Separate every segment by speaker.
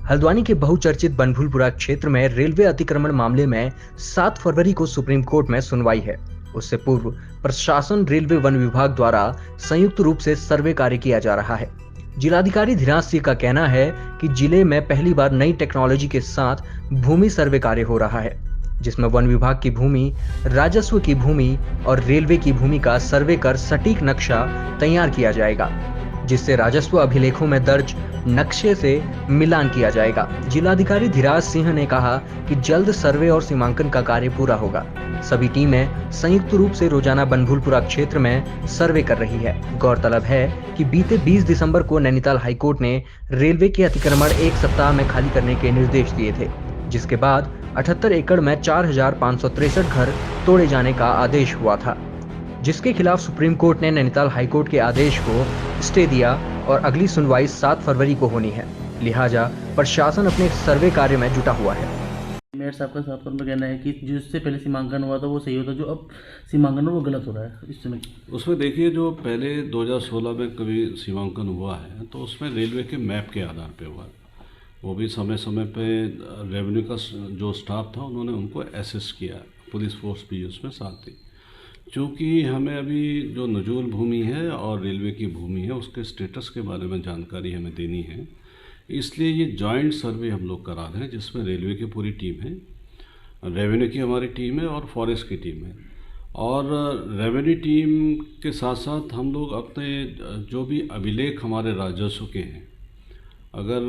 Speaker 1: हल्द्वानी के बहुचर्चित बनभूलपुरा क्षेत्र में रेलवे अतिक्रमण मामले में 7 फरवरी को सुप्रीम कोर्ट में सुनवाई है। उससे पूर्व प्रशासन रेलवे वन विभाग द्वारा संयुक्त रूप से सर्वे कार्य किया जा रहा है। जिलाधिकारी धीराज सिंह का कहना है कि जिले में पहली बार नई टेक्नोलॉजी के साथ भूमि सर्वे कार्य हो रहा है, जिसमें वन विभाग की भूमि, राजस्व की भूमि और रेलवे की भूमि का सर्वे कर सटीक नक्शा तैयार किया जाएगा, जिससे राजस्व अभिलेखों में दर्ज नक्शे से मिलान किया जाएगा। जिलाधिकारी धीराज सिंह ने कहा कि जल्द सर्वे और सीमांकन का कार्य पूरा होगा। सभी टीमें संयुक्त रूप से रोजाना बनभूलपुरा क्षेत्र में सर्वे कर रही है। गौरतलब है कि बीते 20 दिसंबर को नैनीताल हाईकोर्ट ने रेलवे के अतिक्रमण 1 सप्ताह में खाली करने के निर्देश दिए थे, जिसके बाद 78 एकड़ में 4,563 घर तोड़े जाने का आदेश हुआ था, जिसके खिलाफ सुप्रीम कोर्ट ने नैनीताल हाईकोर्ट के आदेश को स्टे दिया और अगली सुनवाई 7 फरवरी को होनी है। लिहाजा प्रशासन अपने सर्वे कार्य में जुटा हुआ है।
Speaker 2: मेयर साहब का साफ तौर पर कहना है कि जिससे पहले सीमांकन हुआ था वो सही होता, जो अब सीमांकन वो गलत हो रहा है इस समय।
Speaker 3: उसमें देखिए, जो पहले 2016 में कभी सीमांकन हुआ है तो उसमें रेलवे के मैप के आधार पे हुआ है। वो भी समय समय पे रेवेन्यू का जो स्टाफ था उन्होंने उनको असिस्ट किया, पुलिस फोर्स भी उसमें साथ थी। क्योंकि हमें अभी जो नजूल भूमि है और रेलवे की भूमि है उसके स्टेटस के बारे में जानकारी हमें देनी है, इसलिए ये जॉइंट सर्वे हम लोग करा रहे हैं, जिसमें रेलवे की पूरी टीम है, रेवेन्यू की हमारी टीम है और फॉरेस्ट की टीम है। और रेवेन्यू टीम के साथ साथ हम लोग अपने जो भी अभिलेख हमारे राजस्व के हैं, अगर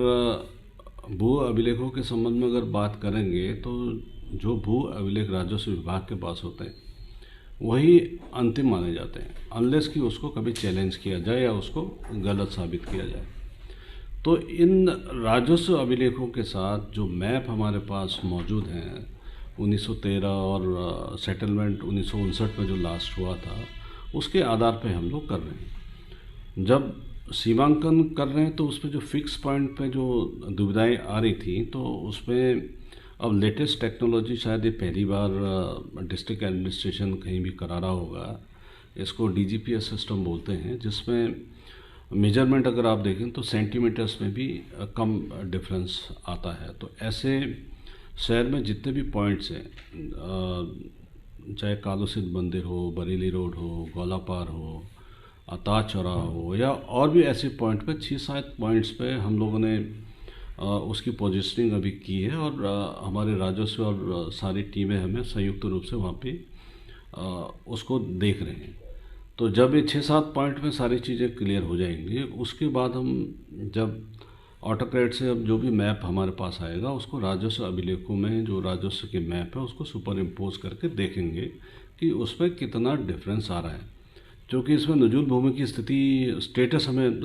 Speaker 3: भू अभिलेखों के संबंध में अगर बात करेंगे तो जो भू अभिलेख राजस्व विभाग के पास होते हैं वही अंतिम माने जाते हैं, अनलेस कि उसको कभी चैलेंज किया जाए या उसको गलत साबित किया जाए। तो इन राजस्व अभिलेखों के साथ जो मैप हमारे पास मौजूद हैं 1913 और सेटलमेंट 1959 में जो लास्ट हुआ था, उसके आधार पे हम लोग कर रहे हैं। जब सीमांकन कर रहे हैं तो उसमें जो फिक्स पॉइंट पे जो दुविधाएं आ रही थी, तो उसमें अब लेटेस्ट टेक्नोलॉजी शायद ये पहली बार डिस्ट्रिक्ट एडमिनिस्ट्रेशन कहीं भी करा रहा होगा। इसको डीजीपीएस सिस्टम बोलते हैं, जिसमें मेजरमेंट अगर आप देखें तो सेंटीमीटर्स में भी कम डिफरेंस आता है। तो ऐसे शहर में जितने भी पॉइंट्स हैं, चाहे कालूसिद्ध मंदिर हो, बरेली रोड हो, गोलापार हो, ताज चौराहा हो, या और भी ऐसे पॉइंट पे 6-7 पॉइंट्स पे हम लोगों ने उसकी पोजिशनिंग अभी की है और हमारे राजस्व और सारी टीमें हमें संयुक्त रूप से वहाँ पे उसको देख रहे हैं। तो जब ये 6-7 पॉइंट में सारी चीज़ें क्लियर हो जाएंगी, उसके बाद हम जब ऑटोकैड से अब जो भी मैप हमारे पास आएगा उसको राजस्व अभिलेखों में जो राजस्व के मैप है उसको सुपर इम्पोज करके देखेंगे कि उसमें कितना डिफरेंस आ रहा है। क्योंकि इसमें नजूल भूमि की स्थिति स्टेटस हमें